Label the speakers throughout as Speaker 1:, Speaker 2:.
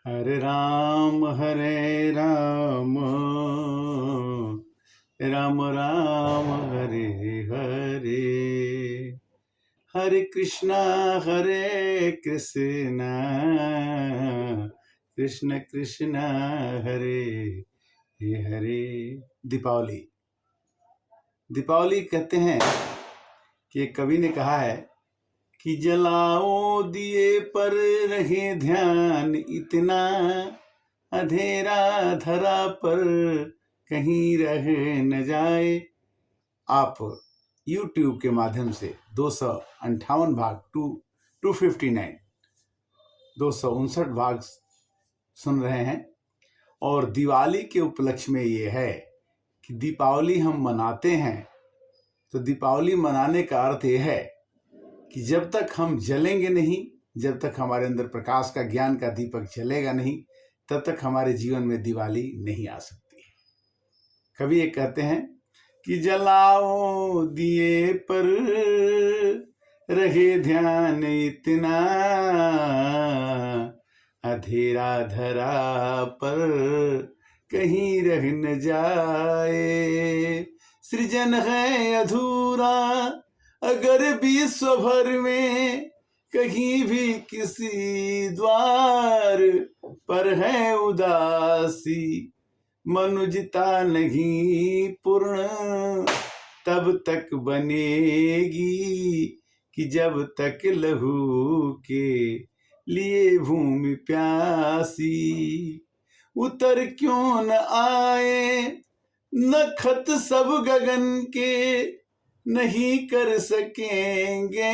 Speaker 1: हरे राम राम राम हरे हरे, हरे कृष्णा कृष्ण कृष्ण हरे हरे। दीपावली दीपावली कहते हैं कि एक कवि ने कहा है कि जलाओ दिए पर रहे ध्यान, इतना अंधेरा धरा पर कहीं रह न जाए। आप YouTube के माध्यम से 258 भाग 259 259 भाग सुन रहे हैं। और दिवाली के उपलक्ष्य में ये है कि दीपावली हम मनाते हैं, तो दीपावली मनाने का अर्थ ये है कि जब तक हम जलेंगे नहीं, जब तक हमारे अंदर प्रकाश का ज्ञान का दीपक जलेगा नहीं, तब तक हमारे जीवन में दिवाली नहीं आ सकती है। कवि ये कहते हैं कि जलाओ दिए पर रहे ध्यान, इतना अंधेरा धरा पर कहीं रह न जाए। सृजन है अधूरा अगर विश्व भर में कहीं भी किसी द्वार पर है उदासी, मनुजता नहीं पूर्ण तब तक बनेगी कि जब तक लहू के लिए भूमि प्यासी। उतर क्यों न आए नखत सब गगन के, नहीं कर सकेंगे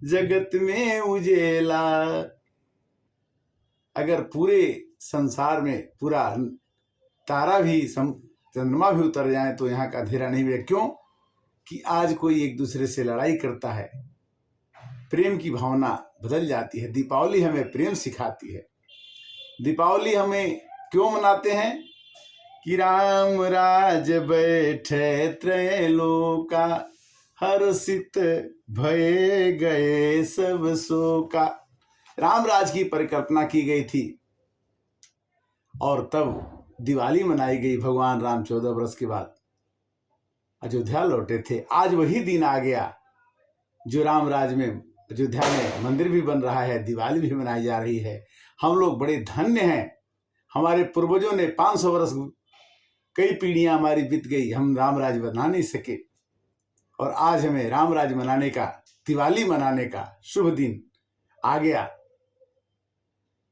Speaker 1: जगत में उजेला। अगर पूरे संसार में पूरा तारा भी चंद्रमा भी उतर जाए तो यहाँ का अंधेरा नहीं मिलेगा। क्यों कि आज कोई एक दूसरे से लड़ाई करता है, प्रेम की भावना बदल जाती है। दीपावली हमें प्रेम सिखाती है। दीपावली हमें क्यों मनाते हैं कि राम राज बैठे त्रैलोका, हर्षित भये गए सब शोका। राम राज की परिकल्पना की गई थी और तब दिवाली मनाई गई। भगवान राम 14 वर्ष के बाद अयोध्या लौटे थे। आज वही दिन आ गया जो राम राज में अयोध्या में मंदिर भी बन रहा है, दिवाली भी मनाई जा रही है। हम लोग बड़े धन्य हैं। हमारे पूर्वजों ने 500 वर्ष, कई पीढ़ियां हमारी बीत गई, हम राम राज बना नहीं सके, और आज हमें राम राज मनाने का, दिवाली मनाने का शुभ दिन आ गया।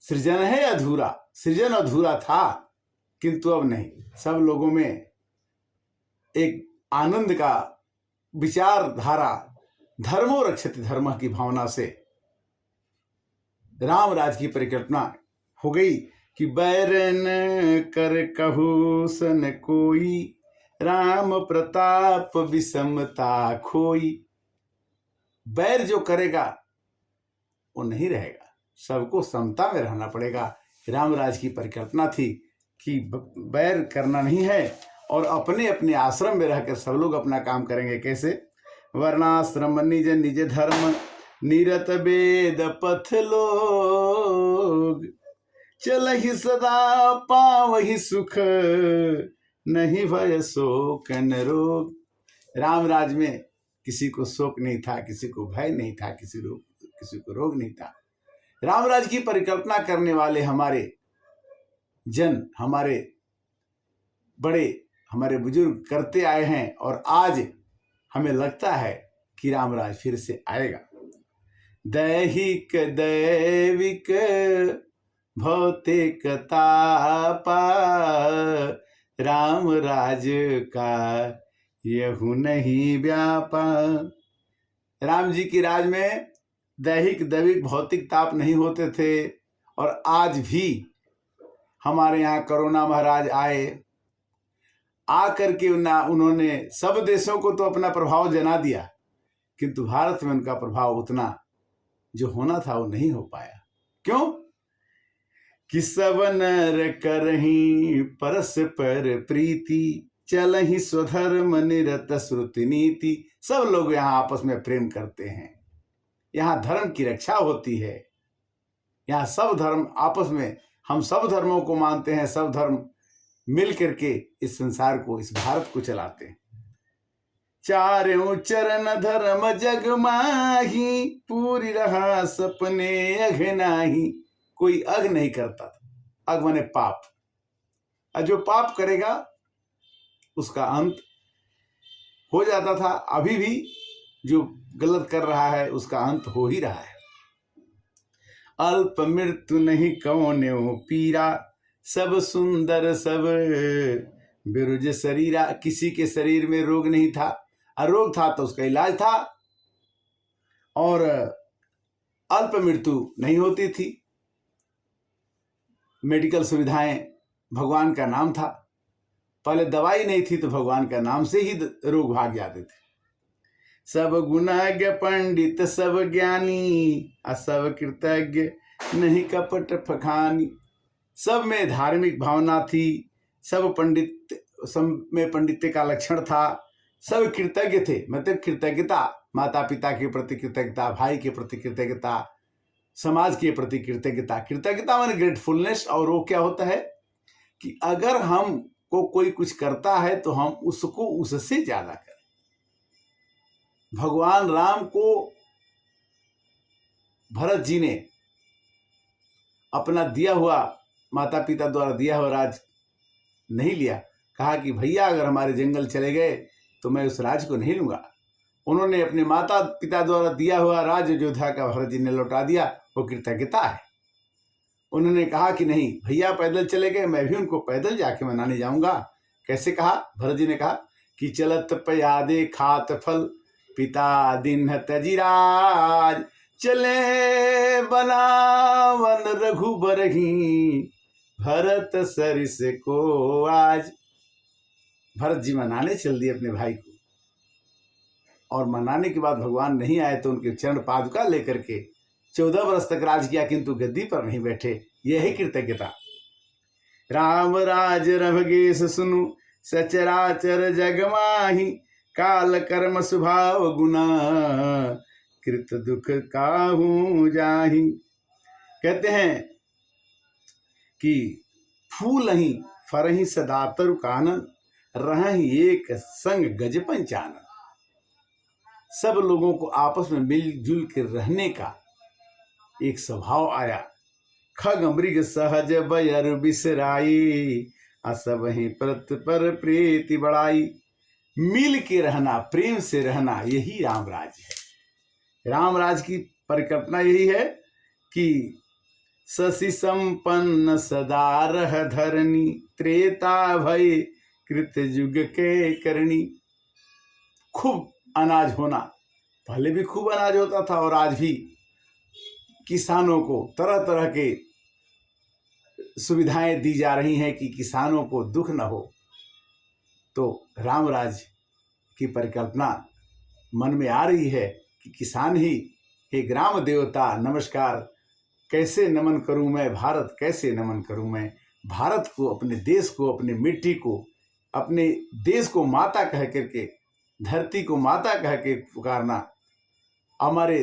Speaker 1: सृजन है अधूरा, सृजन अधूरा था किंतु अब नहीं। सब लोगों में एक आनंद का विचारधारा, धर्मो रक्षति धर्म की भावना से राम राज की परिकल्पना हो गई कि बैरन कर कहू सन कोई, राम प्रताप विषमता खोई। बैर जो करेगा वो नहीं रहेगा, सबको समता में रहना पड़ेगा। राम राज की परिकल्पना थी कि बैर करना नहीं है और अपने अपने आश्रम में रहकर सब लोग अपना काम करेंगे। कैसे? वर्णाश्रम निज निज धर्म, निरत वेद पथ लोग, चलहि सदा पावहि सुख, नहीं भय शोक न रोग। राम राज में किसी को शोक नहीं था, किसी को भय नहीं था, किसी को रोग नहीं था। राम राज की परिकल्पना करने वाले हमारे जन, हमारे बड़े, हमारे बुजुर्ग करते आए हैं और आज हमें लगता है कि राम राज फिर से आएगा। दैहिक दैविक भौतिक तापा, राम राज का यहू नहीं व्यापा। राम जी की राज में दैहिक दैविक भौतिक ताप नहीं होते थे। और आज भी हमारे यहाँ कोरोना महाराज आए, आकर के उन्होंने सब देशों को तो अपना प्रभाव जना दिया, किंतु भारत में उनका प्रभाव उतना जो होना था वो नहीं हो पाया। क्यों कि सब नर करहीं परस्पर प्रीति, चलहि स्वधर्म निरत श्रुति नीति। सब लोग यहाँ आपस में प्रेम करते हैं, यहाँ धर्म की रक्षा होती है। यहाँ सब धर्म आपस में, हम सब धर्मों को मानते हैं, सब धर्म मिल करके इस संसार को, इस भारत को चलाते हैं। चारों चरण धर्म जग माही, पूरी रहा सपने अघ नाही। कोई अघ नहीं करता था। अघ माने पाप, और जो पाप करेगा उसका अंत हो जाता था। अभी भी जो गलत कर रहा है उसका अंत हो ही रहा है। अल्प मृत्यु नहीं कौन्यो पीरा, सब सुंदर सब बिरुज शरीरा। किसी के शरीर में रोग नहीं था, और रोग था तो उसका इलाज था, और अल्प मृत्यु नहीं होती थी। मेडिकल सुविधाएं, भगवान का नाम था। पहले दवाई नहीं थी तो भगवान का नाम से ही रोग भाग जाते थे। सब गुणज्ञ पंडित सब ज्ञानी, सब कृतज्ञ नहीं कपट फखानी। सब में धार्मिक भावना थी, सब में पंडित्य का लक्षण था, सब कृतज्ञ थे। मतलब कृतज्ञता, माता पिता के प्रति कृतज्ञता, भाई के प्रति कृतज्ञता, समाज के प्रति कृतज्ञता। कृतज्ञता माने ग्रेटफुलनेस। और वो क्या होता है कि अगर हम को कोई कुछ करता है तो हम उसको उससे ज्यादा करें। भगवान राम को भरत जी ने अपना दिया हुआ, माता पिता द्वारा दिया हुआ राज नहीं लिया। कहा कि भैया अगर हमारे जंगल चले गए तो मैं उस राज को नहीं लूंगा। उन्होंने अपने माता पिता द्वारा दिया हुआ राज अयोध्या का भरत जी ने लौटा दिया। वो कृतज्ञता है। उन्होंने कहा कि नहीं, भैया पैदल चले गए, मैं भी उनको पैदल जाके मनाने जाऊंगा। कैसे कहा? भरत जी ने कहा कि चलत पयादे खात फल, पिता दिन तजिराज। चले बनावन रघुबरही, भरत सरिस को आज। भरत जी मनाने चल दिए अपने भाई को, और मनाने के बाद भगवान नहीं आए तो उनके चरण पादुका लेकर के 14 वर्ष तक राज किया, किंतु गद्दी पर नहीं बैठे। यही कृतज्ञता। राम राज रभगेश सुनु, सचराचर जग माही। काल कर्म स्वभाव गुना, कृत दुख काहू जाही। कहते हैं कि फूल ही फरही सदा तरु कानन, रहहि एक संग गज पंचानन। सब लोगों को आपस में मिलजुल के रहने का एक स्वभाव आया। खग मृग सहज बयर बिसराई, असब ही प्रत पर प्रीति बढ़ाई। मिल के रहना, प्रेम से रहना, यही रामराज है। रामराज की परिकल्पना यही है कि शशि संपन्न सदा रह धरनी, त्रेता भय कृत युग के करनी। खूब अनाज होना, पहले भी खूब अनाज होता था, और आज भी किसानों को तरह तरह के सुविधाएं दी जा रही हैं कि किसानों को दुख न हो। तो रामराज की परिकल्पना मन में आ रही है कि किसान ही, हे ग्राम देवता नमस्कार, कैसे नमन करूं मैं भारत, कैसे नमन करूं मैं भारत को, अपने देश को, अपने मिट्टी को, अपने देश को माता कह करके, धरती को माता कह के पुकारना। हमारे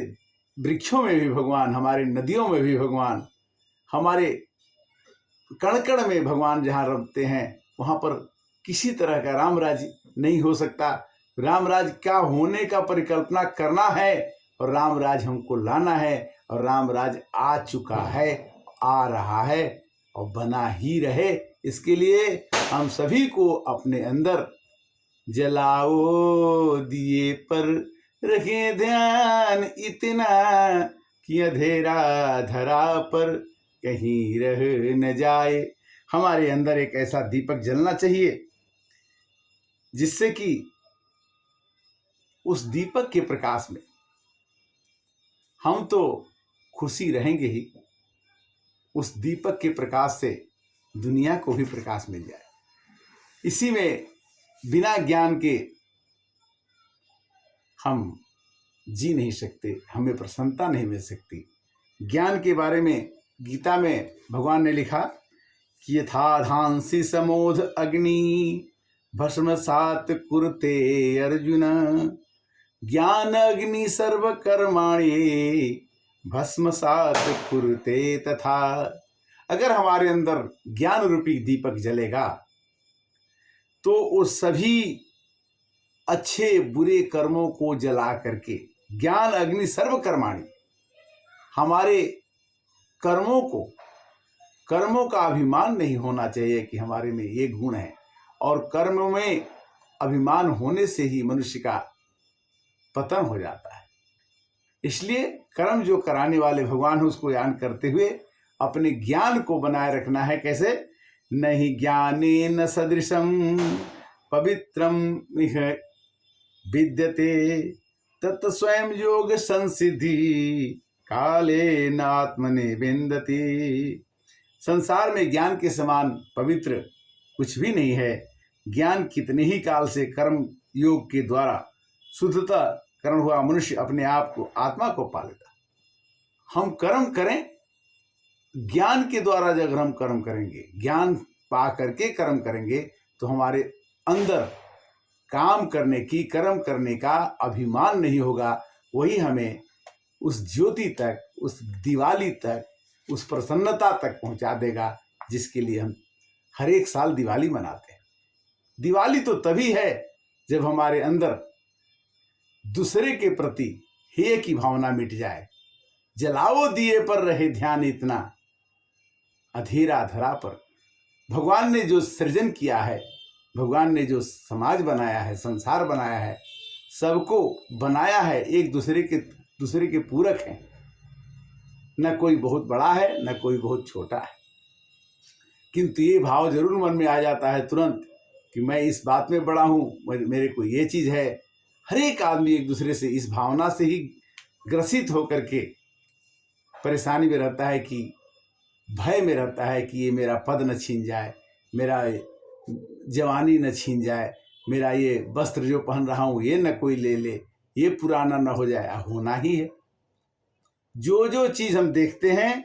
Speaker 1: वृक्षों में भी भगवान, हमारे नदियों में भी भगवान, हमारे कण कण में भगवान जहाँ रमते हैं वहाँ पर किसी तरह का रामराज नहीं हो सकता। रामराज का होने का परिकल्पना करना है, और रामराज हमको लाना है, और रामराज आ चुका है, आ रहा है, और बना ही रहे। इसके लिए हम सभी को अपने अंदर जलाओ दिए पर रखे ध्यान इतना, कि अंधेरा धरा पर कहीं रह न जाए। हमारे अंदर एक ऐसा दीपक जलना चाहिए जिससे कि उस दीपक के प्रकाश में हम तो खुशी रहेंगे ही, उस दीपक के प्रकाश से दुनिया को भी प्रकाश मिल जाए। इसी में बिना ज्ञान के हम जी नहीं सकते, हमें प्रसन्नता नहीं मिल सकती। ज्ञान के बारे में गीता में भगवान ने लिखा कि यथा धांसी समोध अग्नि, भस्म सात कुरुते अर्जुन। ज्ञान अग्नि सर्व कर्माणि, भस्मसात कुरुते तथा। अगर हमारे अंदर ज्ञान रूपी दीपक जलेगा तो वो सभी अच्छे बुरे कर्मों को जला करके, ज्ञान अग्नि सर्व कर्माणि, हमारे कर्मों का अभिमान नहीं होना चाहिए कि हमारे में ये गुण है। और कर्म में अभिमान होने से ही मनुष्य का पतन हो जाता है। इसलिए कर्म जो कराने वाले भगवान है उसको याद करते हुए अपने ज्ञान को बनाए रखना है। कैसे? नहीं ज्ञानेन सदृशम पवित्रम इह विद्यते तत् स्वयं योग संसिद्धि काले न आत्मने विन्दति। संसार में ज्ञान के समान पवित्र कुछ भी नहीं है। ज्ञान कितने ही काल से कर्म योग के द्वारा शुद्धता करण हुआ मनुष्य अपने आप को, आत्मा को पा लेता। हम कर्म करें ज्ञान के द्वारा। जब हम कर्म करेंगे, ज्ञान पा करके कर्म करेंगे तो हमारे अंदर काम करने की, कर्म करने का अभिमान नहीं होगा। वही हमें उस ज्योति तक, उस दिवाली तक, उस प्रसन्नता तक पहुंचा देगा जिसके लिए हम हर एक साल दिवाली मनाते हैं। दिवाली तो तभी है जब हमारे अंदर दूसरे के प्रति हेय की भावना मिट जाए। जलाओ दिए पर रहे ध्यान इतना, अधेरा धरा पर। भगवान ने जो सृजन किया है, भगवान ने जो समाज बनाया है, संसार बनाया है, सबको बनाया है एक दूसरे के पूरक हैं। न कोई बहुत बड़ा है, न कोई बहुत छोटा है। किंतु ये भाव जरूर मन में आ जाता है तुरंत कि मैं इस बात में बड़ा हूँ, मेरे को ये चीज़ है। हर एक आदमी एक दूसरे से इस भावना से ही ग्रसित होकर के परेशानी में रहता है, कि भय में रहता है कि ये मेरा पद न छीन जाए, मेरा जवानी न छीन जाए, मेरा ये वस्त्र जो पहन रहा हूँ ये न कोई ले ले, ये पुराना न हो जाए। होना ही है। जो जो चीज़ हम देखते हैं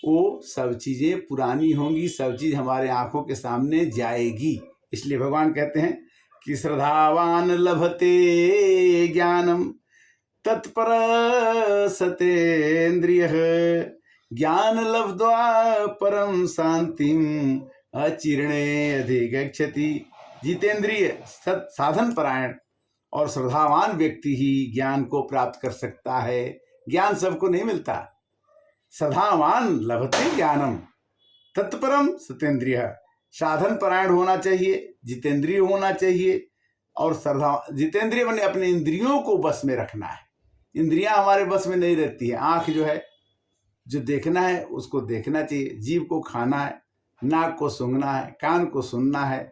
Speaker 1: वो सब चीज़ें पुरानी होंगी, सब चीज़ हमारे आंखों के सामने जाएगी। इसलिए भगवान कहते हैं कि श्रद्धावान लभते ज्ञानम तत्पर सतेन्द्रिय ज्ञान लब्ध्वा परम शांतिम अचिरणे अधिगच्छति। जितेंद्रिय, साधन परायण और श्रद्धावान व्यक्ति ही ज्ञान को प्राप्त कर सकता है। ज्ञान सबको नहीं मिलता। श्रद्धावान लभते ज्ञानम तत्परम सतेन्द्रिय, साधन परायण होना चाहिए, जितेंद्रिय होना चाहिए। और जितेंद्रिय बने अपने इंद्रियों को बस में रखना है। इंद्रियां हमारे बस में नहीं रहती है। आंख जो है, जो देखना है उसको देखना चाहिए, जीभ को खाना है, नाक को सूंघना है, कान को सुनना है।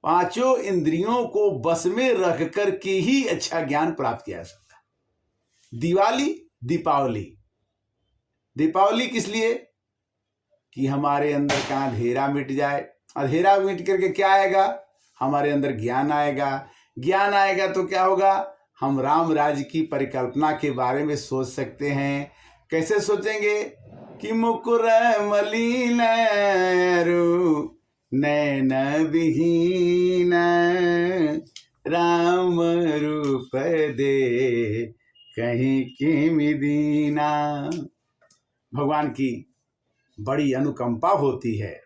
Speaker 1: पांचों इंद्रियों को बस में रख कर के ही अच्छा ज्ञान प्राप्त किया जा सकता है। दीपावली किस लिए? कि हमारे अंदर का अंधेरा मिट जाए। अंधेरा मिट करके क्या आएगा? हमारे अंदर ज्ञान आएगा। ज्ञान आएगा तो क्या होगा? हम राम राज्य की परिकल्पना के बारे में सोच सकते हैं। कैसे सोचेंगे? कि मुकुर मलिन नैन विहीन राम रूप दे कहीं किमि दीना। भगवान की बड़ी अनुकंपा होती है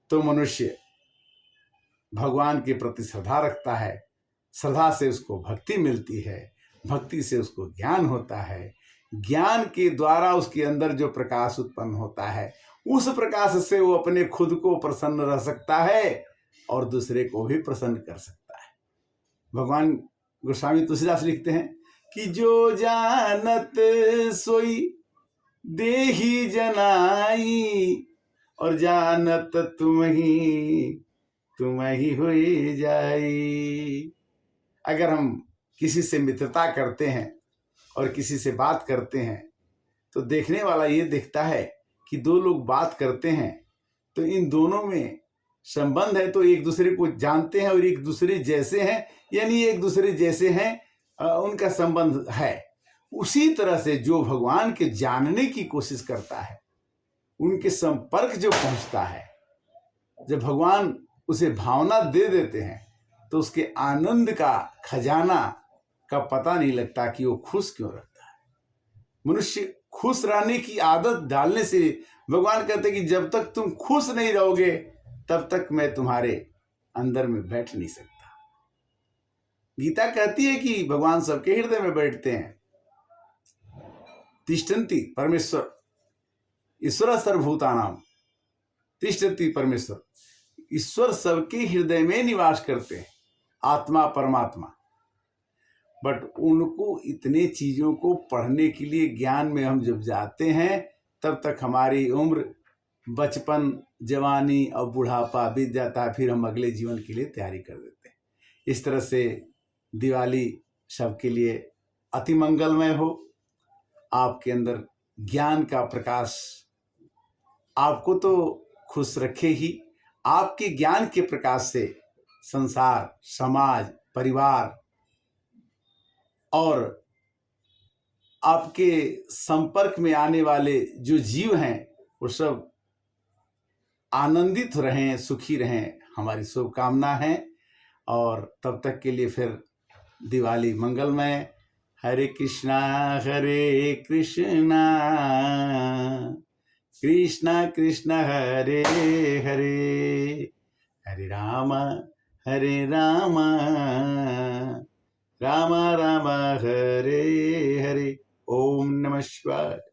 Speaker 1: तो मनुष्य भगवान के प्रति श्रद्धा रखता है। श्रद्धा से उसको भक्ति मिलती है, भक्ति से उसको ज्ञान होता है। ज्ञान के द्वारा उसके अंदर जो प्रकाश उत्पन्न होता है, उस प्रकाश से वो अपने खुद को प्रसन्न रह सकता है और दूसरे को भी प्रसन्न कर सकता है। भगवान गोस्वामी तुलसीदास लिखते हैं कि जो जानत सोई देही जनाई और जानत तुम ही हुई जाई। अगर हम किसी से मित्रता करते हैं और किसी से बात करते हैं तो देखने वाला ये देखता है कि दो लोग बात करते हैं तो इन दोनों में संबंध है, तो एक दूसरे को जानते हैं और एक दूसरे जैसे हैं, यानी एक दूसरे जैसे हैं, उनका संबंध है। उसी तरह से जो भगवान के जानने की कोशिश करता है, उनके संपर्क जो पहुंचता है, जब भगवान उसे भावना दे देते हैं तो उसके आनंद का खजाना का पता नहीं लगता कि वो खुश क्यों रहता है। मनुष्य खुश रहने की आदत डालने से भगवान कहते हैं कि जब तक तुम खुश नहीं रहोगे तब तक मैं तुम्हारे अंदर में बैठ नहीं सकता। गीता कहती है कि भगवान सबके हृदय में बैठते हैं। तिष्ठन्ति परमेश्वर ईश्वर सर्वभूतानाम तिष्ठन्ति परमेश्वर, ईश्वर सबके हृदय में निवास करते हैं, आत्मा परमात्मा। बट उनको इतने चीजों को पढ़ने के लिए ज्ञान में हम जब जाते हैं तब तक हमारी उम्र, बचपन, जवानी और बुढ़ापा बीत जाता है, फिर हम अगले जीवन के लिए तैयारी कर देते हैं। इस तरह से दिवाली सबके लिए अति मंगलमय हो। आपके अंदर ज्ञान का प्रकाश आपको तो खुश रखे ही, आपके ज्ञान के प्रकाश से संसार, समाज, परिवार और आपके संपर्क में आने वाले जो जीव हैं वो सब आनंदित रहें, सुखी रहें, हमारी शुभकामना है। और तब तक के लिए फिर दिवाली मंगलमय। हरे कृष्णा कृष्णा कृष्णा हरे हरे, हरे राम राम राम हरे हरे। ओम नमः शिवाय।